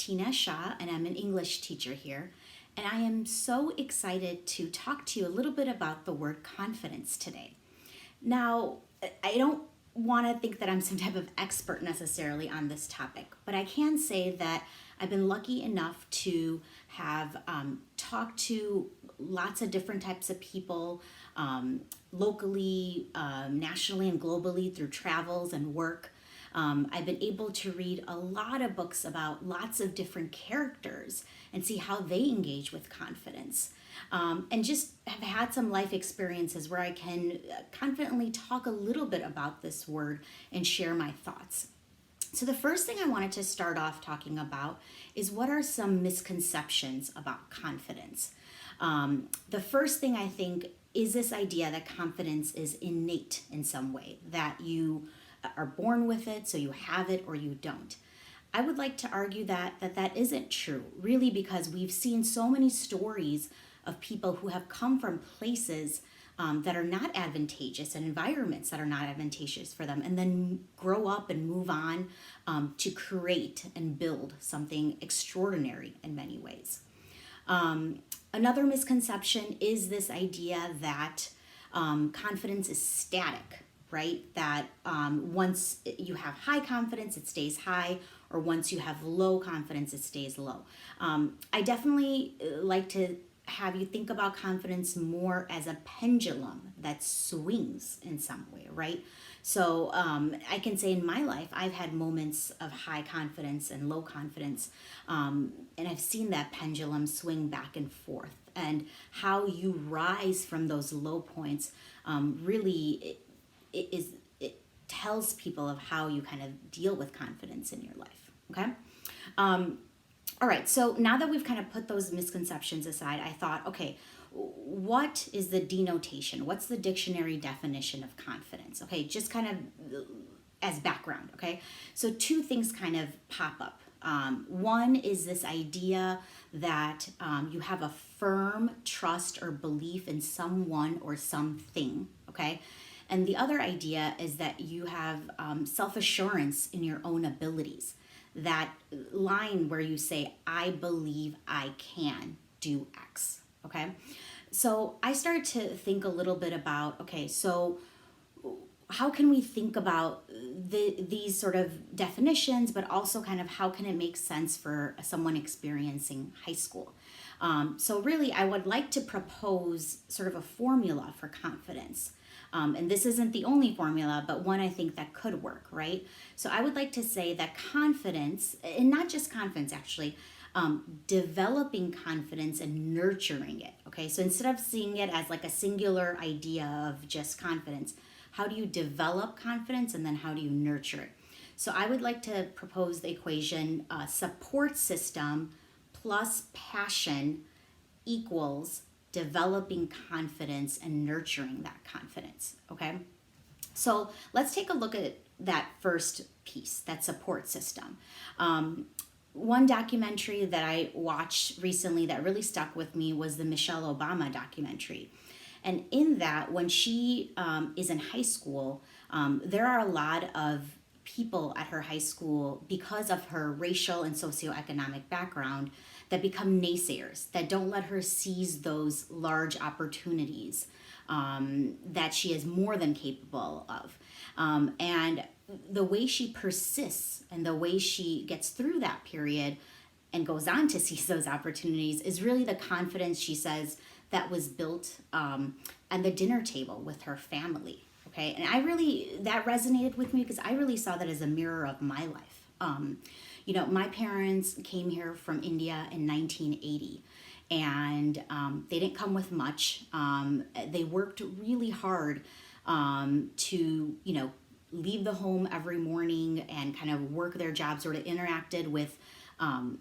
Tina Shah, and I'm an English teacher here. And I am so excited to talk to you a little bit about the word confidence today. Now, I don't want to think that I'm some type of expert necessarily on this topic, but I can say that I've been lucky enough to have talked to lots of different types of people locally, nationally, and globally through travels and work. I've been able to read a lot of books about lots of different characters and see how they engage with confidence. And just have had some life experiences where I can confidently talk a little bit about this word and share my thoughts. So, the first thing I wanted to start off talking about is what are some misconceptions about confidence. The first thing I think is this idea that confidence is innate in some way, that you are born with it, so you have it or you don't. I would like to argue that isn't true, really, because we've seen so many stories of people who have come from places that are not advantageous and environments that are not advantageous for them, and then grow up and move on to create and build something extraordinary in many ways. Another misconception is this idea that confidence is static, right? That once you have high confidence, it stays high, or once you have low confidence, it stays low. I definitely like to have you think about confidence more as a pendulum that swings in some way, right? So I can say in my life, I've had moments of high confidence and low confidence, and I've seen that pendulum swing back and forth. And how you rise from those low points really it tells people of how you kind of deal with confidence in your life. Okay. All right, so now that we've kind of put those misconceptions aside, I thought, okay, what is the denotation? What's the dictionary definition of confidence? Okay, just kind of as background, okay? So two things kind of pop up. One is this idea that you have a firm trust or belief in someone or something, okay? And the other idea is that you have self-assurance in your own abilities. That line where you say, I believe I can do X, okay? So I started to think a little bit about, okay, so how can we think about these sort of definitions, but also kind of how can it make sense for someone experiencing high school? So really, I would like to propose sort of a formula for confidence. And this isn't the only formula, but one I think that could work, right? So I would like to say that confidence, and not just confidence actually, developing confidence and nurturing it, okay? So instead of seeing it as like a singular idea of just confidence, how do you develop confidence and then how do you nurture it? So I would like to propose the equation support system plus passion equals developing confidence and nurturing that confidence, okay? So let's take a look at that first piece, that support system. One documentary that I watched recently that really stuck with me was the Michelle Obama documentary. And in that, when she is in high school, there are a lot of people at her high school, because of her racial and socioeconomic background, that become naysayers, that don't let her seize those large opportunities that she is more than capable of. And the way she persists and the way she gets through that period and goes on to seize those opportunities is really the confidence, she says, that was built at the dinner table with her family. Okay, and that resonated with me because I really saw that as a mirror of my life. My parents came here from India in 1980, and they didn't come with much. They worked really hard to, leave the home every morning and kind of work their jobs, sort of interacted with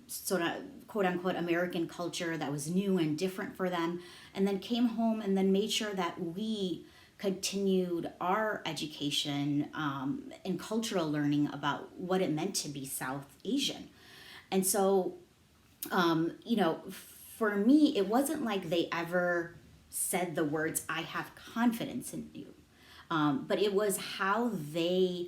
sort of quote unquote American culture that was new and different for them, and then came home and then made sure that we continued our education and cultural learning about what it meant to be South Asian. And so, for me, it wasn't like they ever said the words, I have confidence in you. But it was how they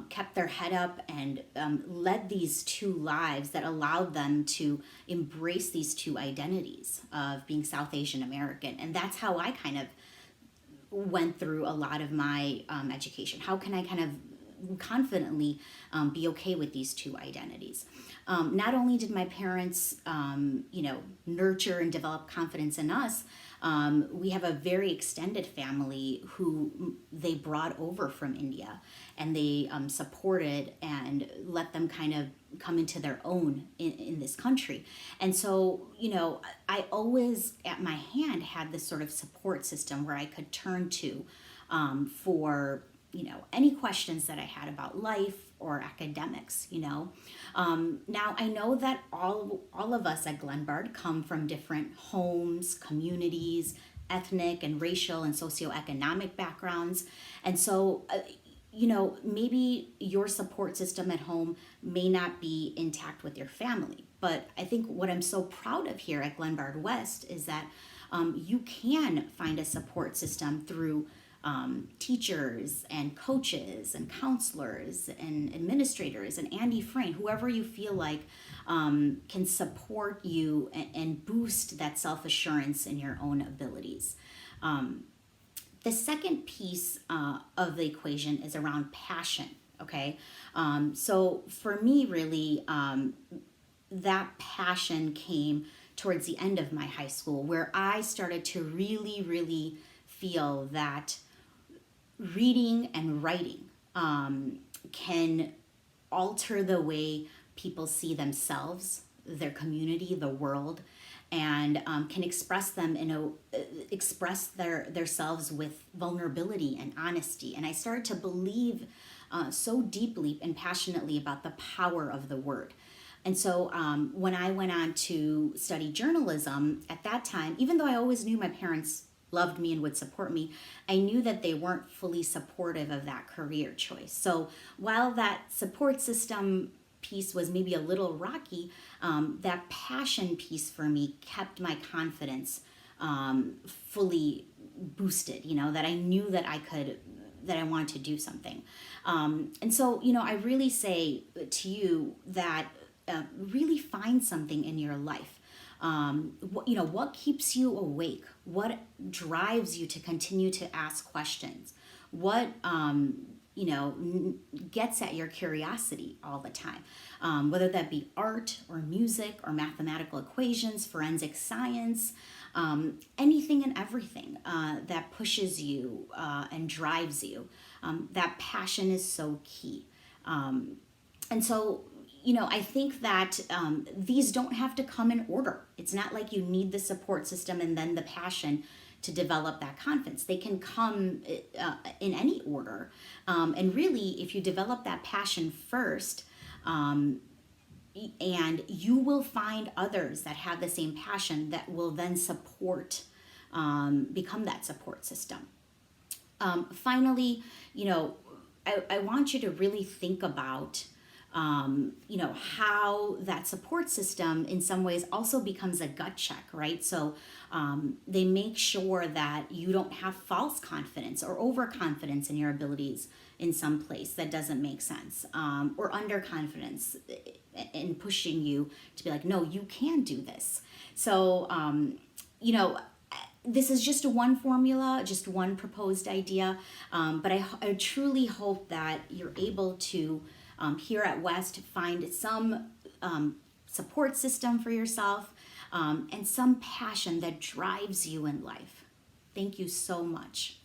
kept their head up and led these two lives that allowed them to embrace these two identities of being South Asian American. And that's how I kind of went through a lot of my education. How can I kind of confidently be okay with these two identities? Not only did my parents, nurture and develop confidence in us, we have a very extended family who they brought over from India, and they supported and let them kind of come into their own in this country. And so, I always at my hand had this sort of support system where I could turn to for any questions that I had about life or academics. Now I know that all of us at Glenbard come from different homes, communities, ethnic and racial and socioeconomic backgrounds. And so, maybe your support system at home may not be intact with your family. But I think what I'm so proud of here at Glenbard West is that you can find a support system through teachers and coaches and counselors and administrators and Andy Frayne, whoever you feel like can support you and boost that self-assurance in your own abilities. The second piece of the equation is around passion, okay? So for me, really, that passion came towards the end of my high school, where I started to really, really feel that reading and writing can alter the way people see themselves, their community, the world, and can express them express their selves with vulnerability and honesty. And I started to believe so deeply and passionately about the power of the word. And so when I went on to study journalism at that time, even though I always knew my parents loved me and would support me, I knew that they weren't fully supportive of that career choice. So while that support system piece was maybe a little rocky, that passion piece for me kept my confidence fully boosted, that I knew that that I wanted to do something. And so, I really say to you that really find something in your life. What keeps you awake? What drives you to continue to ask questions? What gets at your curiosity all the time, whether that be art or music or mathematical equations, forensic science, anything and everything that pushes you and drives you. That passion is so key. And so, I think that these don't have to come in order. It's not like you need the support system and then the passion to develop that confidence. They can come in any order. And really, if you develop that passion first, and you will find others that have the same passion that will then become that support system. Finally, I want you to really think about how that support system in some ways also becomes a gut check, right? So they make sure that you don't have false confidence or overconfidence in your abilities in some place that doesn't make sense, or underconfidence in pushing you to be like, no, you can do this. So, this is just one formula, just one proposed idea, but I truly hope that you're able to here at West find some support system for yourself and some passion that drives you in life. Thank you so much.